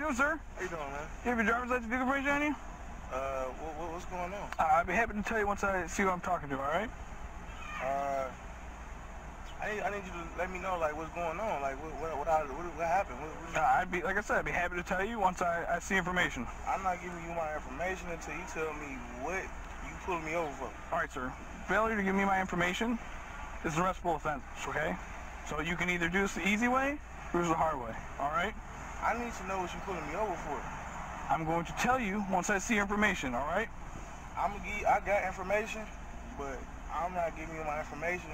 you doing, sir? How you doing, man? You have your driver's license vehicle information on you? What's going on? I'd be happy to tell you once I see who I'm talking to, all right? I need you to let me know, like, what's going on, like, what happened? Like I said, I'd be happy to tell you once I see information. I'm not giving you my information until you tell me what you pulling me over for. All right, sir. Failure to give me my information is an arrestable offense, okay? So you can either do this the easy way or the hard way, all right? I need to know what you're pulling me over for. I'm going to tell you once I see information, all right? I got information, but I'm not giving you my information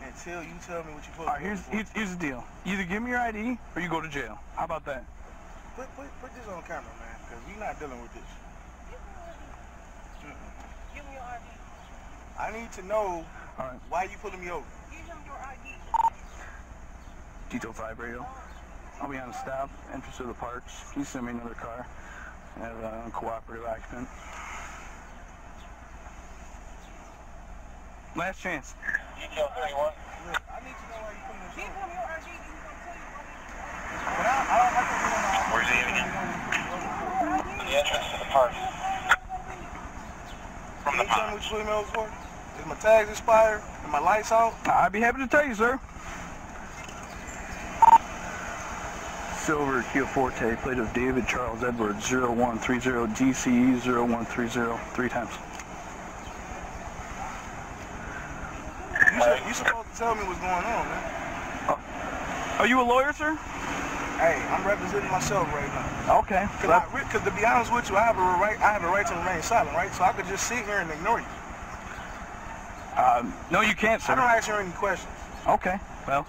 until you tell me what you're pulling me over for. Here's the deal. Either give me your ID or you go to jail. How about that? Put this on camera, man, because we're not dealing with this. Give me your ID. I need to know why you pulling me over. Give him your ID. Detail 5 radio. I'll be on a stop, entrance to the parks. Can you send me another car? I have a uncooperative occupant. Last chance. Detail 31. Look, I need to know why you pulling me over. Give him your ID. He's going to tell you why. But I don't have to know. Where's he even? The entrance to the park. From the Can you tell me what you pulling me over for? Is my tags expired? And my lights out? I'd be happy to tell you, sir. Silver Kia Forte, plate of David Charles Edwards, 0130 DCE 0130, 3 times. You supposed to tell me what's going on, man. Are you a lawyer, sir? Hey, I'm representing myself right now. Okay. Because to be honest with you, I have a right to remain silent, right? So I could just sit here and ignore you. No, you can't, sir. I don't ask you any questions. Okay. Well,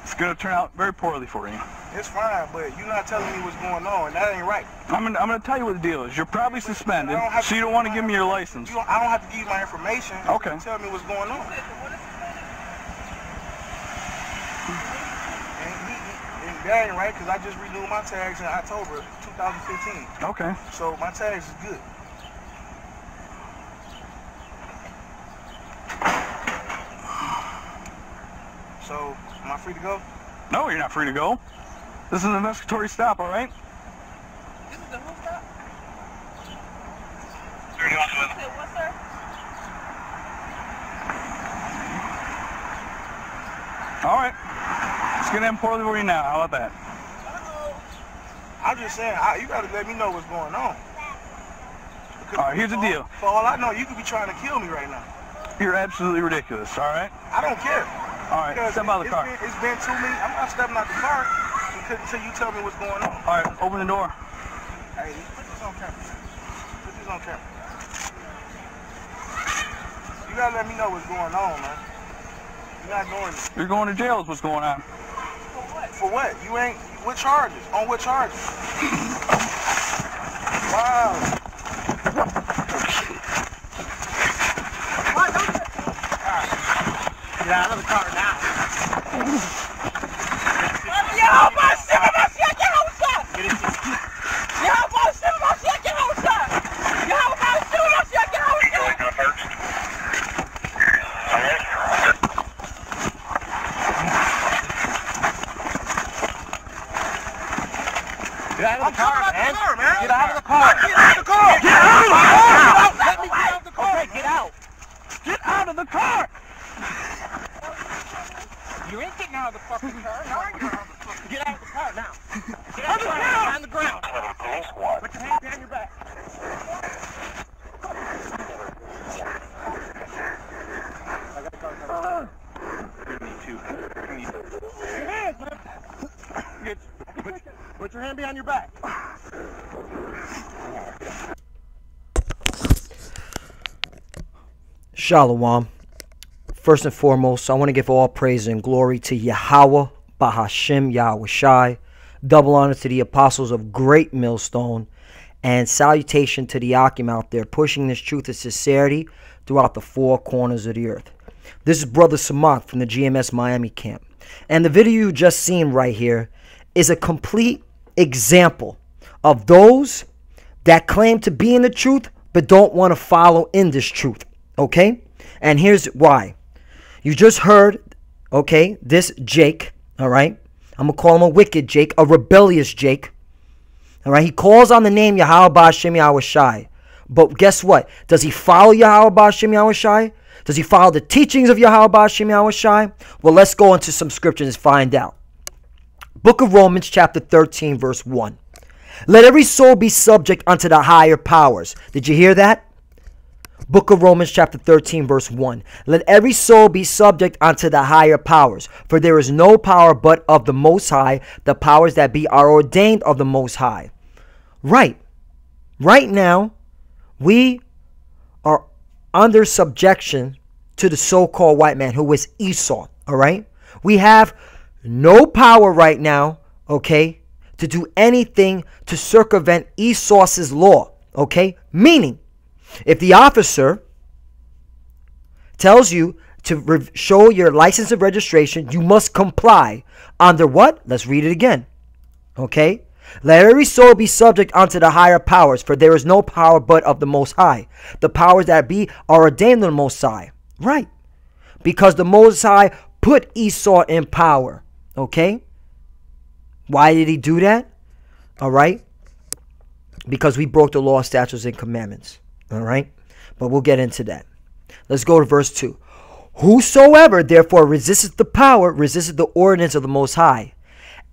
it's going to turn out very poorly for you. It's fine, but you're not telling me what's going on, and that ain't right. I'm gonna tell you what the deal is. You're probably suspended, so you don't want to give me your license. I don't have to give you my information. Okay. Tell me what's going on. And that ain't right, because I just renewed my tags in October 2015. Okay. So my tags is good. So, am I free to go? No, you're not free to go. This is an investigatory stop, all right? This is the who stop? Where do you want to live? Say what, sir? All right. It's going to end poorly for you now. How about that? I'm just saying, you got to let me know what's going on. All right, here's the deal. For all I know, you could be trying to kill me right now. You're absolutely ridiculous, all right? I don't care. All right, step out of the car. It's been 2 minutes. I'm not stepping out the car until you tell me what's going on. All right, open the door. Hey, put this on camera. Put this on camera. You gotta let me know what's going on, man. You're not doing it. You're going to jail is what's going on. For what? For what? You ain't... What charges? On what charges? Wow. Get out of the car now. Get out of the car, man. Get out of the car. Get out of the car. Get out of the car! Let me get out of the car. Okay, get out. Get out of the car! You ain't getting out of the fucking car. Now you're out of the fucking... Get out of the car now. Get out of the car. On the ground. Put your hand behind your back. I got a car. Me too. Your hands, man. Put your hand behind your back. Shalom. First and foremost, I want to give all praise and glory to Yahweh, Bahashim, Yahweh Shai. Double honor to the apostles of Great Millstone. And salutation to the Akim out there pushing this truth of sincerity throughout the 4 corners of the earth. This is Brother Samak from the GMS Miami camp. And the video you just seen right here is a complete example of those that claim to be in the truth but don't want to follow in this truth. Okay? And here's why. You just heard, okay, this Jake, all right? I'm going to call him a wicked Jake, a rebellious Jake, All right, he calls on the name Yahweh Ba'Shem Yahweh Shai. But guess what? Does he follow Yahweh Ba'Shem Yahweh Shai? Does he follow the teachings of Yahweh Ba'Shem Yahweh Shai? Well, let's go into some scriptures and find out. Book of Romans chapter 13 verse 1. Let every soul be subject unto the higher powers. Did you hear that? Book of Romans chapter 13 verse 1. Let every soul be subject unto the higher powers. For there is no power but of the Most High. The powers that be are ordained of the Most High. Right. Right now, we are under subjection to the so-called white man who is Esau. All right. We have no power right now, okay, to do anything to circumvent Esau's law. Okay. Meaning, if the officer tells you to show your license of registration, you must comply. Under what? Let's read it again. Okay. Let every soul be subject unto the higher powers, for there is no power but of the Most High. The powers that be are ordained of the Most High. Right. Because the Most High put Esau in power. Okay. Why did he do that? All right. Because we broke the law, statutes, and commandments. All right. But we'll get into that. Let's go to verse 2. Whosoever therefore resisteth the power, resisteth the ordinance of the Most High.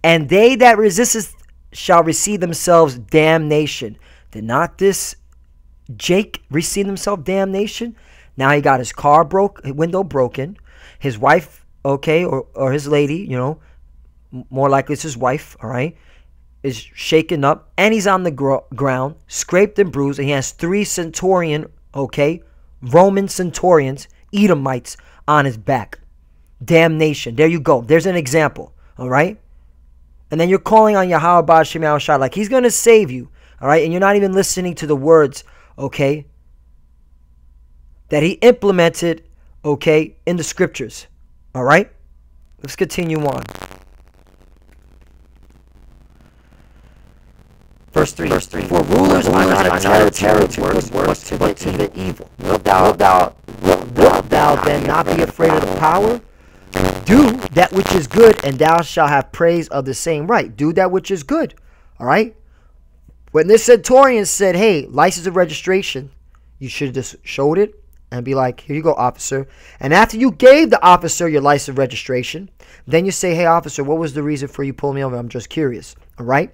And they that resisteth shall receive themselves damnation. Did not this Jake receive himself damnation? Now he got his window broken. His wife, okay, or his lady, you know, more likely it's his wife, all right, is shaken up, and he's on the ground, scraped and bruised, and he has 3 Centurion, okay, Roman centurions, Edomites, on his back. Damnation. There you go. There's an example, all right? And then you're calling on Yahweh Ba'Shem Yahweh Shai like he's going to save you, all right? And you're not even listening to the words, okay, that he implemented, okay, in the scriptures, all right? Let's continue on. Verse 3. For rulers are not a terror to good works, but to the evil. Wilt thou then not be afraid of the power? Do that which is good, and thou shalt have praise of the same. Right. Do that which is good. All right. When this Centurion said, hey, license of registration, you should have just showed it and be like, here you go, officer. And after you gave the officer your license of registration, then you say, hey, officer, what was the reason for you pulling me over? I'm just curious. All right.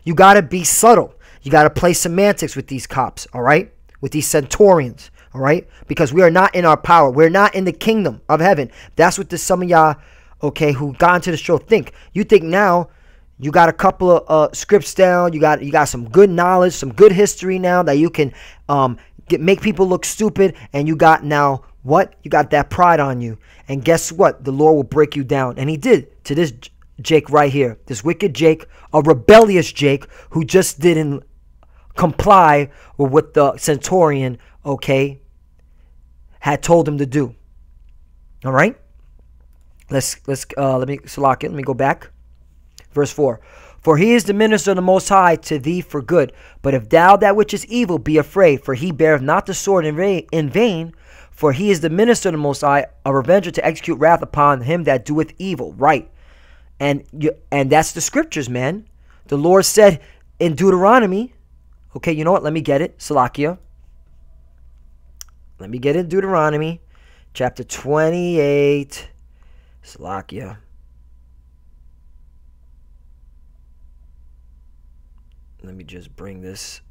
You got to be subtle. You got to play semantics with these cops. All right. With these Centurions. All right, because we are not in our power. We're not in the kingdom of heaven. That's what some of y'all, okay, who got into the show think. You think now you got a couple of scripts down. You got some good knowledge, some good history now that you can make people look stupid. And you got now what? You got that pride on you. And guess what? The Lord will break you down. And he did to this Jake right here. This wicked Jake, a rebellious Jake who just didn't comply with what the Centurion, okay, had told him to do. All right. Let me go back. Verse 4. For he is the minister of the Most High to thee for good. But if thou that which is evil be afraid, for he beareth not the sword in vain, for he is the minister of the Most High, a revenger to execute wrath upon him that doeth evil. Right. And that's the scriptures, man. The Lord said in Deuteronomy. Okay, you know what? Let me get it. Salakia. Let me get in Deuteronomy chapter 28. Salakia. Let me just bring this.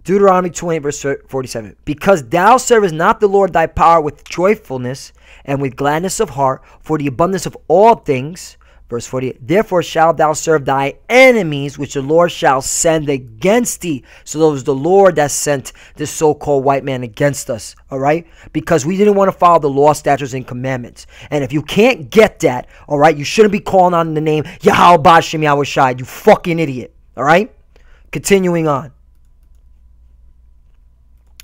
Deuteronomy 28 verse 47. Because thou servest not the Lord thy power with joyfulness and with gladness of heart for the abundance of all things. Verse 48, therefore shalt thou serve thy enemies, which the Lord shall send against thee. So it was the Lord that sent this so-called white man against us, all right? Because we didn't want to follow the law, statutes, and commandments. And if you can't get that, all right, you shouldn't be calling on the name Yahweh Ba'Shem Yahweh Shai, you fucking idiot, all right? Continuing on.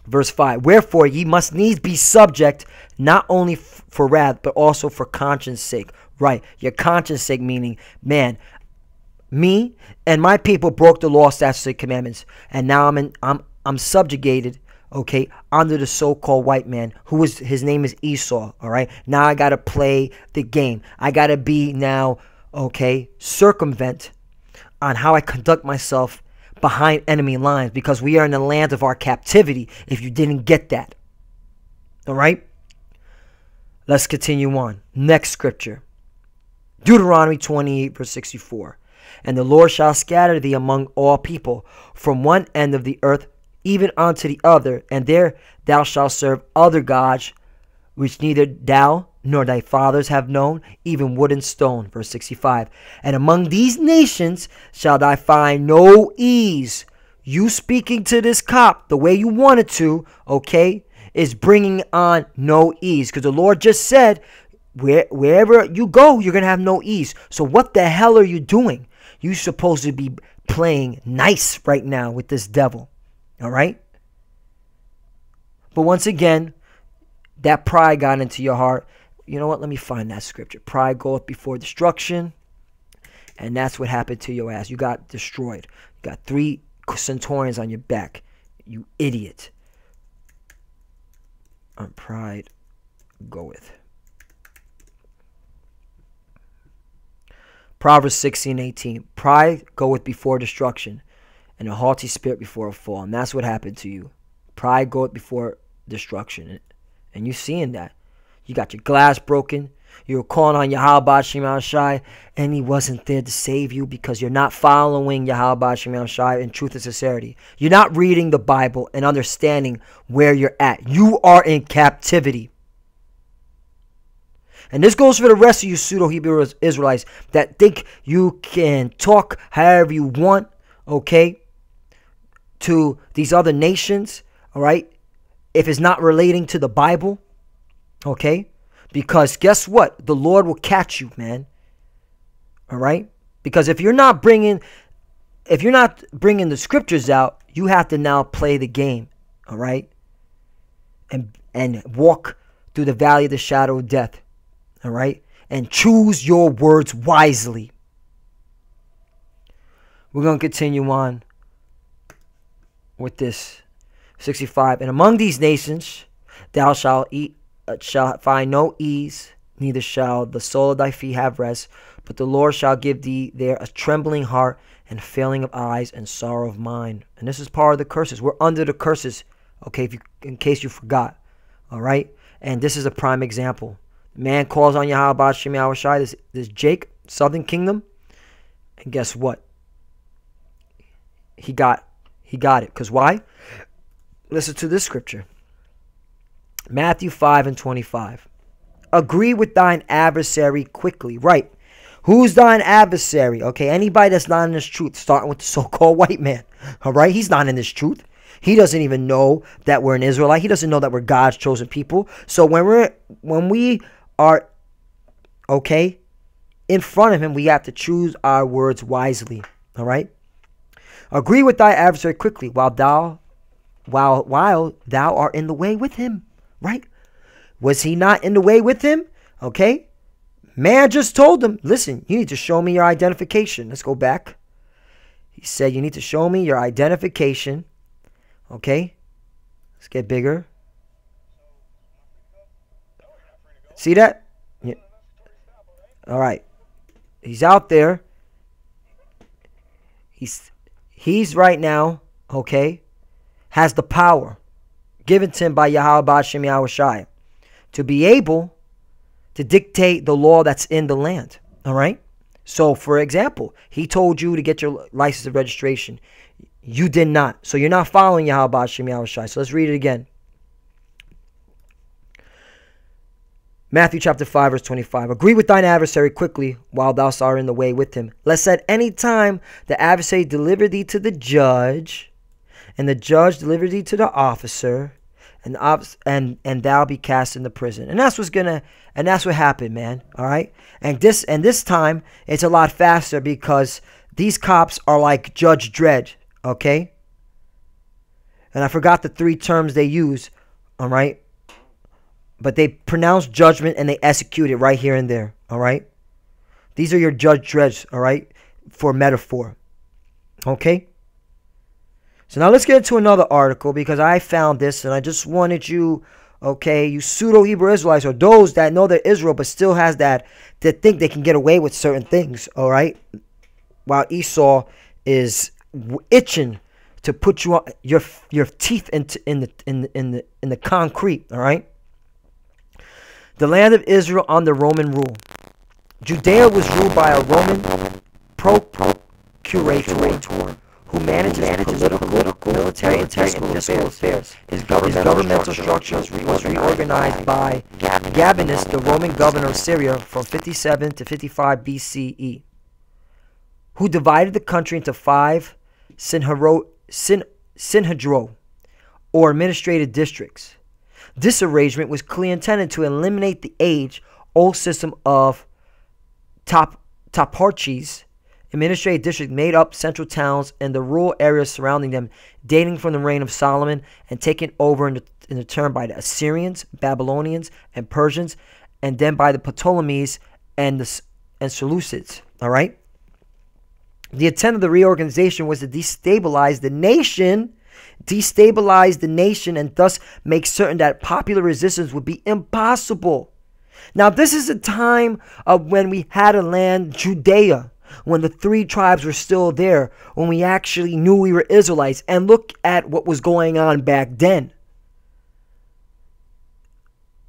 Verse 5, wherefore ye must needs be subject, not only for wrath, but also for conscience sake. Right, your conscience sake, meaning, man, me and my people broke the law, statutes, and commandments, and now I'm subjugated, okay, under the so-called white man, his name is Esau. All right, now I gotta play the game. I gotta be now, okay, circumvent on how I conduct myself behind enemy lines, because we are in the land of our captivity, if you didn't get that. All right? Let's continue on. Next scripture. Deuteronomy 28, verse 64. And the Lord shall scatter thee among all people, from one end of the earth even unto the other, and there thou shalt serve other gods, which neither thou nor thy fathers have known, even wood and stone. Verse 65. And among these nations shall thou find no ease. You speaking to this cop the way you wanted to, okay, is bringing on no ease. Because the Lord just said, wherever you go, you're going to have no ease. So what the hell are you doing? You're supposed to be playing nice right now with this devil. All right? But once again, that pride got into your heart. You know what? Let me find that scripture. Pride goeth before destruction. And that's what happened to your ass. You got destroyed. You got 3 centurions on your back. You idiot. Pride goeth. Proverbs 16:18. Pride goeth before destruction, and a haughty spirit before a fall. And that's what happened to you. Pride goeth before destruction. And you're seeing that. You got your glass broken. You were calling on Yahweh Shem Shai, and he wasn't there to save you because you're not following Yahweh Shem Shai in truth and sincerity. You're not reading the Bible and understanding where you're at. You are in captivity. And this goes for the rest of you pseudo-Hebrew Israelites that think you can talk however you want, okay, to these other nations, all right, if it's not relating to the Bible, okay? Because guess what? The Lord will catch you, man. All right? Because if you're not bringing the scriptures out, you have to now play the game, all right? And walk through the valley of the shadow of death, all right? And choose your words wisely. We're going to continue on with this. 65. And among these nations thou shalt find no ease, neither shall the sole of thy feet have rest, but the Lord shall give thee there a trembling heart and failing of eyes and sorrow of mind. And this is part of the curses. We're under the curses, okay, in case you forgot, all right? And this is a prime example. Man calls on Yahweh Shem Yahushai, this Jake, Southern Kingdom, and guess what? He got it. Because why? Listen to this scripture. Matthew 5:25. Agree with thine adversary quickly. Right. Who's thine adversary? Okay, anybody that's not in this truth, starting with the so-called white man. All right, he's not in this truth. He doesn't even know that we're an Israelite. He doesn't know that we're God's chosen people. So when we are, okay, in front of him, we have to choose our words wisely. All right. Agree with thy adversary quickly while thou art in the way with him. Right? Was he not in the way with him? Okay. Man just told him, listen, you need to show me your identification. Let's go back. He said, you need to show me your identification. Okay. Let's get bigger. See that? Yeah. All right. He's out there. He's right now, okay, has the power given to him by Yahweh Shem Yahushai to be able to dictate the law that's in the land. All right. So, for example, he told you to get your license of registration. You did not. So you're not following Yahweh Shem Yahushai. So let's read it again. Matthew chapter 5, verse 25. Agree with thine adversary quickly while thou art in the way with him. Lest at any time the adversary deliver thee to the judge, and the judge deliver thee to the officer, and thou be cast into prison. And that's what happened, man. All right. And this time it's a lot faster because these cops are like Judge Dredd. Okay. And I forgot the 3 terms they use. All right. But they pronounce judgment and they execute it right here and there. All right. These are your Judge Dredds. All right. For metaphor. Okay. So now let's get into another article because I found this and I just wanted you, okay, you pseudo-Hebrew Israelites, or those that know they're Israel but still has that think they can get away with certain things, all right? While Esau is itching to put you on your teeth in the concrete, all right? The land of Israel under Roman rule. Judea was ruled by a Roman procurator who manages political, military, and fiscal affairs. His governmental structure was reorganized by Gabinus, the Roman governor of Syria, from 57 to 55 BCE, who divided the country into 5 synhedro, or administrative districts. This arrangement was clearly intended to eliminate the age-old system of toparchies. Administrative districts made up central towns and the rural areas surrounding them, dating from the reign of Solomon and taken over in the turn by the Assyrians, Babylonians, and Persians, and then by the Ptolemies and Seleucids. All right. The intent of the reorganization was to destabilize the nation, and thus make certain that popular resistance would be impossible. Now, this is a time of when we had a land, Judea, when the 3 tribes were still there, when we actually knew we were Israelites. And look at what was going on back then.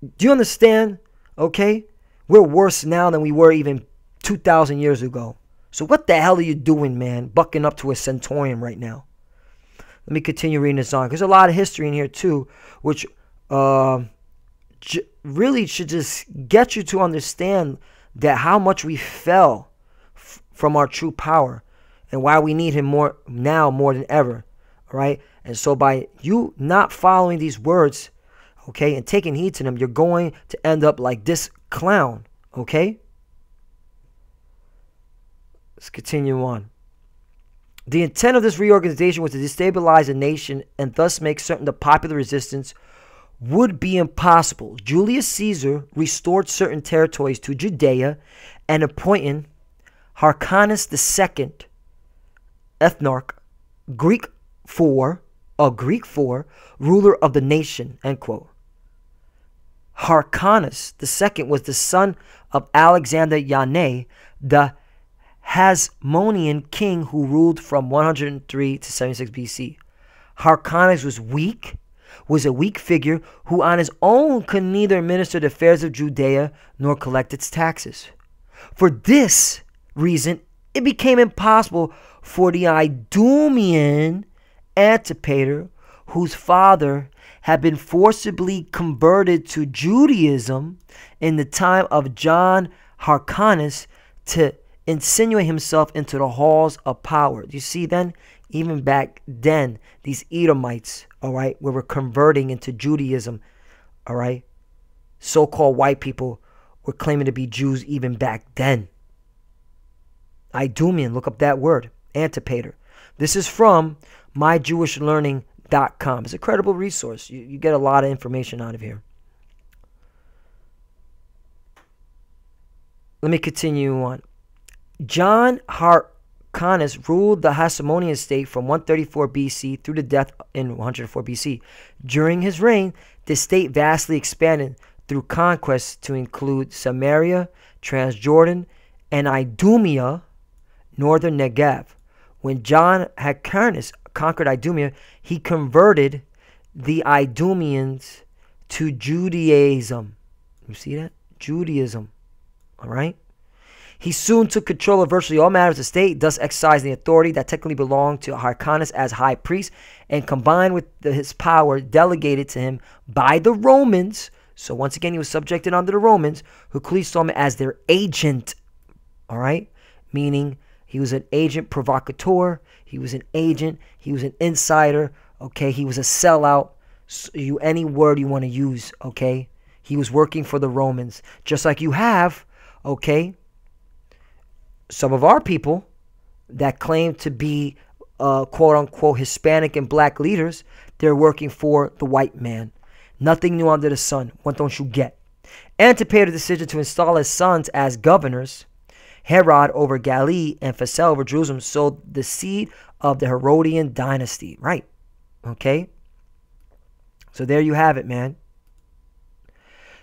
Do you understand? Okay? We're worse now than we were even 2,000 years ago. So what the hell are you doing, man, bucking up to a Centurion right now? Let me continue reading this on. There's a lot of history in here too, which really should just get you to understand that how much we fell from our true power and why we need him more now more than ever. All right. And so by you not following these words, okay, and taking heed to them, you're going to end up like this clown. Okay. Let's continue on. The intent of this reorganization was to destabilize a nation and thus make certain the popular resistance would be impossible. Julius Caesar restored certain territories to Judea and appointed Hyrcanus II, ethnarch, Greek 4, ruler of the nation, end quote. Hyrcanus II was the son of Alexander Yane, the Hasmonean king who ruled from 103 to 76 BC. Hyrcanus was a weak figure who on his own could neither administer the affairs of Judea nor collect its taxes. For this reason, it became impossible for the Idumean Antipater, whose father had been forcibly converted to Judaism in the time of John Hyrcanus, to insinuate himself into the halls of power. You see then, even back then, these Edomites, all right, were converting into Judaism, all right? So-called white people were claiming to be Jews even back then. Idumean, look up that word, Antipater. This is from myjewishlearning.com. It's a credible resource. You get a lot of information out of here. Let me continue on. John Hyrcanus ruled the Hasmonean state from 134 BC through the death in 104 BC. During his reign, the state vastly expanded through conquests to include Samaria, Transjordan, and Idumea, northern Negev. When John Hyrcanus conquered Idumea, he converted the Idumeans to Judaism. You see that? Judaism. All right? He soon took control of virtually all matters of state, thus exercising the authority that technically belonged to Hyrcanus as high priest, and combined with his power delegated to him by the Romans. So once again, he was subjected under the Romans, who clearly saw him as their agent. All right? Meaning he was an agent provocateur. He was an agent. He was an insider. Okay? He was a sellout. So any word you want to use. Okay? He was working for the Romans. Just like you have, okay, some of our people that claim to be quote-unquote Hispanic and black leaders, they're working for the white man. Nothing new under the sun. What don't you get? Antipater's decision to install his sons as governors, Herod over Galilee and Phasael over Jerusalem, sowed the seed of the Herodian dynasty. Right. Okay? So there you have it, man.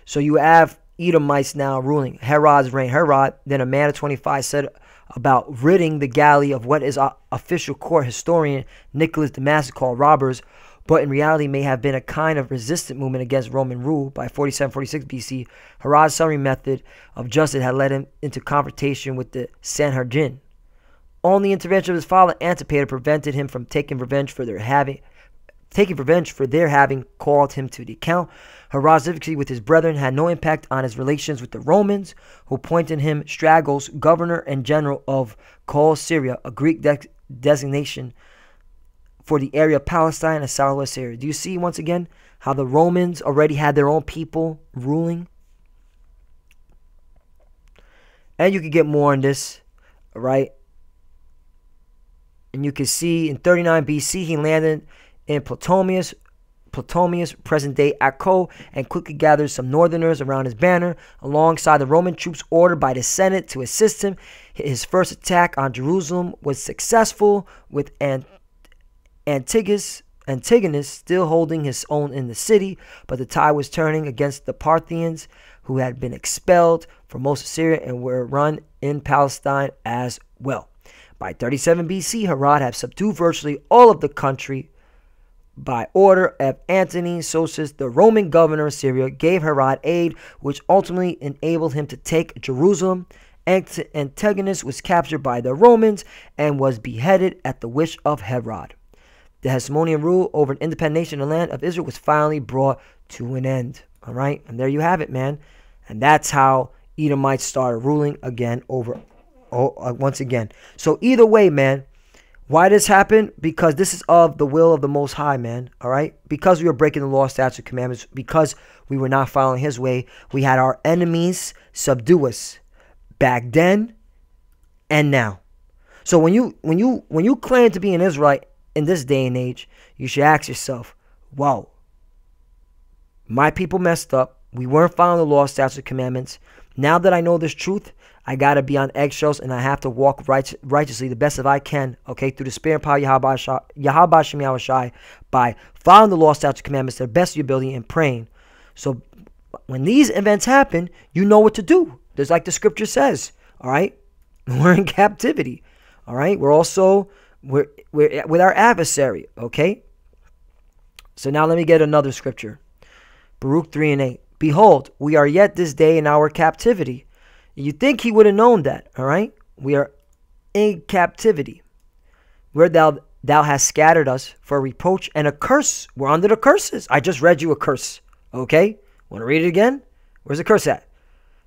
So you have Edomites now ruling. Herod's reign. Herod, then a man of 25, said about ridding the Galilee of what is official court historian Nicholas Damascus called robbers, but in reality may have been a kind of resistant movement against Roman rule. By 47-46 BC, Herod's summary method of justice had led him into confrontation with the Sanhedrin. Only the intervention of his father Antipater prevented him from taking revenge for their having called him to the account. Herod's difficulty with his brethren had no impact on his relations with the Romans, who appointed him Stragos, governor and general of Kol Syria, a Greek designation for the area of Palestine and southwest Syria. Do you see once again how the Romans already had their own people ruling? And you could get more on this, right? And you can see in 39 BC he landed in Ptolemais, present-day Akko, and quickly gathered some northerners around his banner, alongside the Roman troops ordered by the Senate to assist him. His first attack on Jerusalem was successful, with Antigonus still holding his own in the city, but the tide was turning against the Parthians, who had been expelled from most of Syria and were run in Palestine as well. By 37 BC, Herod had subdued virtually all of the country. By order of Antony Sosus, the Roman governor of Syria gave Herod aid, which ultimately enabled him to take Jerusalem. Antigonus was captured by the Romans and was beheaded at the wish of Herod. The Hasmonean rule over an independent nation in the land of Israel was finally brought to an end. All right, and there you have it, man. And that's how Edomites started ruling again once again. So either way, man, why this happened? Because this is of the will of the Most High, man. All right, because we were breaking the law, statutes, and commandments, because we were not following His way, we had our enemies subdue us back then and now. So when you claim to be an Israelite in this day and age, you should ask yourself, wow, my people messed up. We weren't following the law, statutes, and commandments. Now that I know this truth, I got to be on eggshells, and I have to walk righteously the best that I can, okay, through the spirit and power of Yahweh Shem Yahushai, by following the law, statutes, and commandments to the best of your ability and praying. So when these events happen, you know what to do. Just like the scripture says, all right? We're in captivity, all right? We're with our adversary, okay? So now let me get another scripture. Baruch 3:8. Behold, we are yet this day in our captivity. You think he would have known that, all right? We are in captivity, where thou hast scattered us for a reproach and a curse. We're under the curses. I just read you a curse, okay? Want to read it again? Where's the curse at?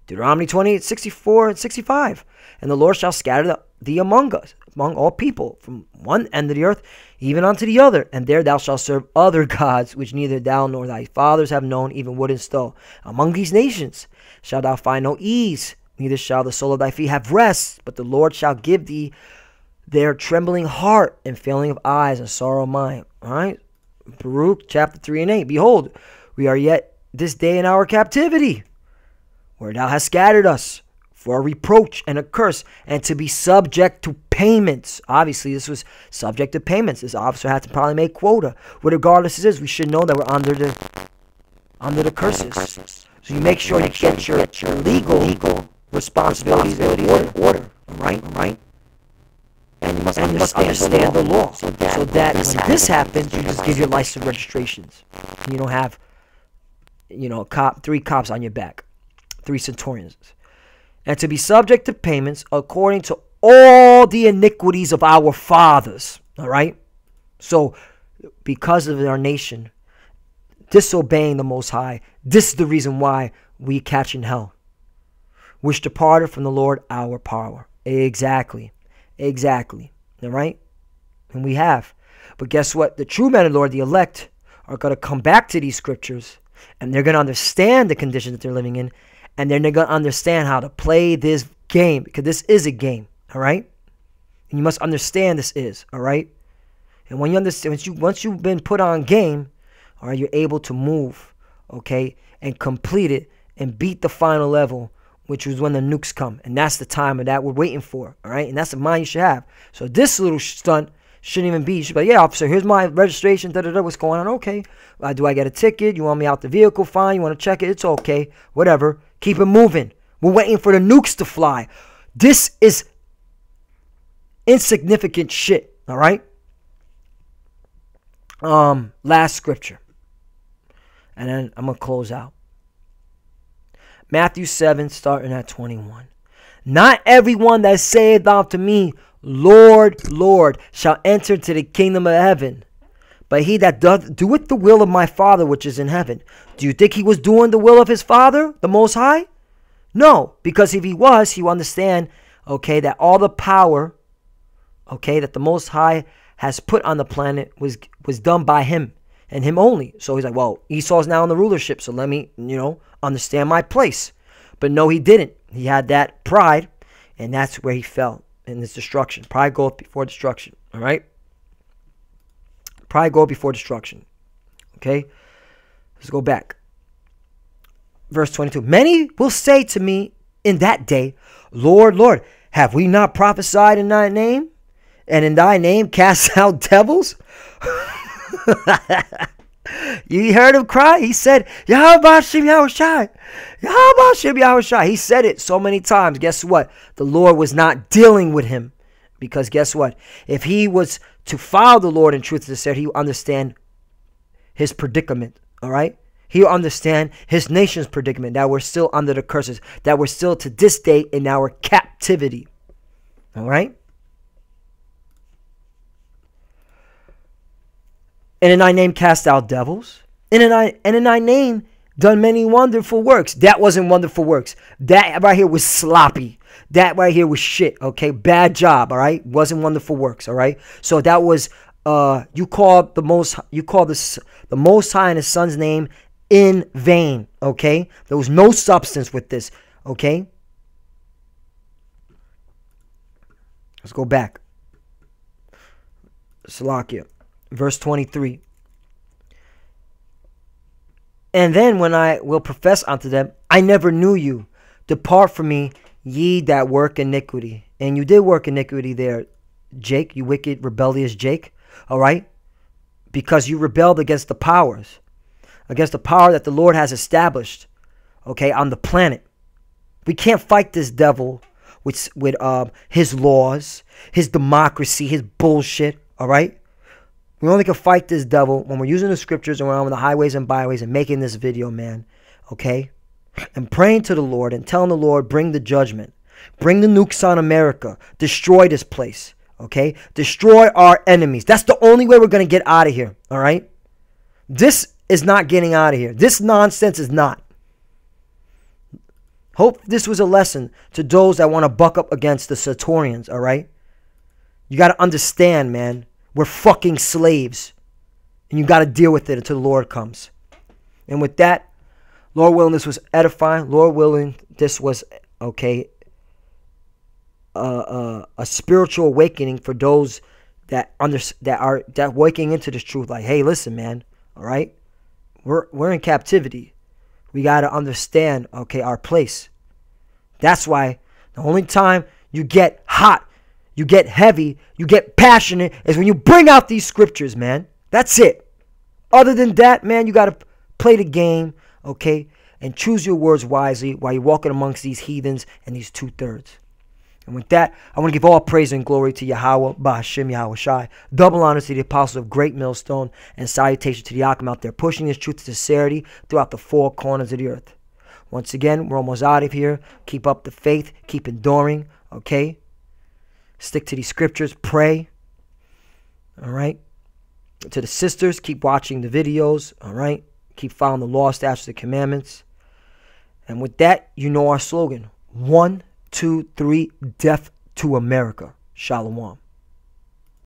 Deuteronomy 28:64 and 65. And the Lord shall scatter thee among us, among all people, from one end of the earth even unto the other. And there thou shalt serve other gods, which neither thou nor thy fathers have known, even wood and stone. Among these nations shalt thou find no ease, neither shall the sole of thy feet have rest. But the Lord shall give thee their trembling heart and failing of eyes and sorrow of mind. All right? Baruch chapter 3:8. Behold, we are yet this day in our captivity, where thou hast scattered us for a reproach and a curse, and to be subject to payments. Obviously, this was subject to payments. This officer had to probably make quota. But regardless it is, we should know that we're under the curses. So you make sure you get your legal responsibilities in order. All right? And you must understand the law. So that when this happens, you just give your license registrations. And you don't have, three cops on your back. 3 centurions. And to be subject to payments according to all the iniquities of our fathers. All right? So, because of our nation disobeying the Most High, this is the reason why we catch in hell, which departed from the Lord our power. Exactly. All right? And we have. But guess what? The true men of the Lord, the elect, are going to come back to these scriptures, and they're going to understand the conditions that they're living in, and then they're going to understand how to play this game, because this is a game, all right? And you must understand this is, all right? And when you understand, once you've been put on game, all right, you're able to move, okay, and complete it and beat the final level, which was when the nukes come. And that's the time of that we're waiting for, all right? And that's the mind you should have. So this little stunt Shouldn't even be. You should be like, yeah, officer, here's my registration. What's going on? Okay. Do I get a ticket? You want me out the vehicle? Fine. You want to check it? It's okay. Whatever. Keep it moving. We're waiting for the nukes to fly. This is insignificant shit. All right. Last scripture. And then I'm going to close out. Matthew 7, starting at 21. Not everyone that saith unto me, Lord, Lord, shall enter into the kingdom of heaven, but he that doeth the will of my Father which is in heaven. Do you think he was doing the will of his Father, the Most High? No, because if he was, he would understand, okay, that all the power, okay, that the Most High has put on the planet was done by him and him only. So he's like, well, Esau's now in the rulership, so let me, understand my place. But no, he didn't. He had that pride, and that's where he fell in his destruction. Pride goeth before destruction. All right? Pride goeth before destruction. Okay? Let's go back. Verse 22. Many will say to me in that day, Lord, Lord, have we not prophesied in thy name? And in thy name cast out devils? You heard him cry? He said, Yahweh Shem Yahushai. Yahweh Shem Yahushai. He said it so many times. Guess what? The Lord was not dealing with him. Because guess what? If he was to follow the Lord in truth and sincerity, he would understand his predicament. All right? He will understand his nation's predicament. That we're still under the curses. That we're still to this day in our captivity. All right? And in thy name cast out devils. And in thy name done many wonderful works. That wasn't wonderful works. That right here was sloppy. That right here was shit. Okay, bad job. All right, wasn't wonderful works. All right. So that was you called the Most High and His Son's name in vain. Okay, there was no substance with this. Okay. Let's go back. Salakia. Verse 23. And then when I will profess unto them, I never knew you. Depart from me, ye that work iniquity. And you did work iniquity there, Jake, you wicked, rebellious Jake. All right? Because you rebelled against the powers. Against the power that the Lord has established. Okay, on the planet. We can't fight this devil with his laws, his democracy, his bullshit. All right? We only can fight this devil when we're using the scriptures and we're on the highways and byways and making this video, man. Okay? And praying to the Lord and telling the Lord, bring the judgment. Bring the nukes on America. Destroy this place. Okay? Destroy our enemies. That's the only way we're going to get out of here. All right? This is not getting out of here. This nonsense is not. Hope this was a lesson to those that want to buck up against the Centurions. All right? You got to understand, man. We're fucking slaves. And you got to deal with it until the Lord comes. And with that, Lord willing, this was edifying. Lord willing, this was, okay, a spiritual awakening for those that are waking into this truth. Like, hey, listen, man. All right? We're in captivity. We got to understand, okay, our place. That's why the only time you get hot, you get heavy, you get passionate is when you bring out these scriptures, man. That's it. Other than that, man, you got to play the game, okay, and choose your words wisely while you're walking amongst these heathens and these two-thirds. And with that, I want to give all praise and glory to Yahweh, Bahashim Yahushai. Double honor to the apostles of Great Millstone, and salutation to the Akim out there pushing this truth to sincerity throughout the four corners of the earth. Once again, we're almost out of here. Keep up the faith. Keep enduring, okay? Stick to these scriptures. Pray. All right. To the sisters, keep watching the videos. All right. Keep following the law, statutes, and commandments. And with that, you know our slogan. 1, 2, 3, death to America. Shalom.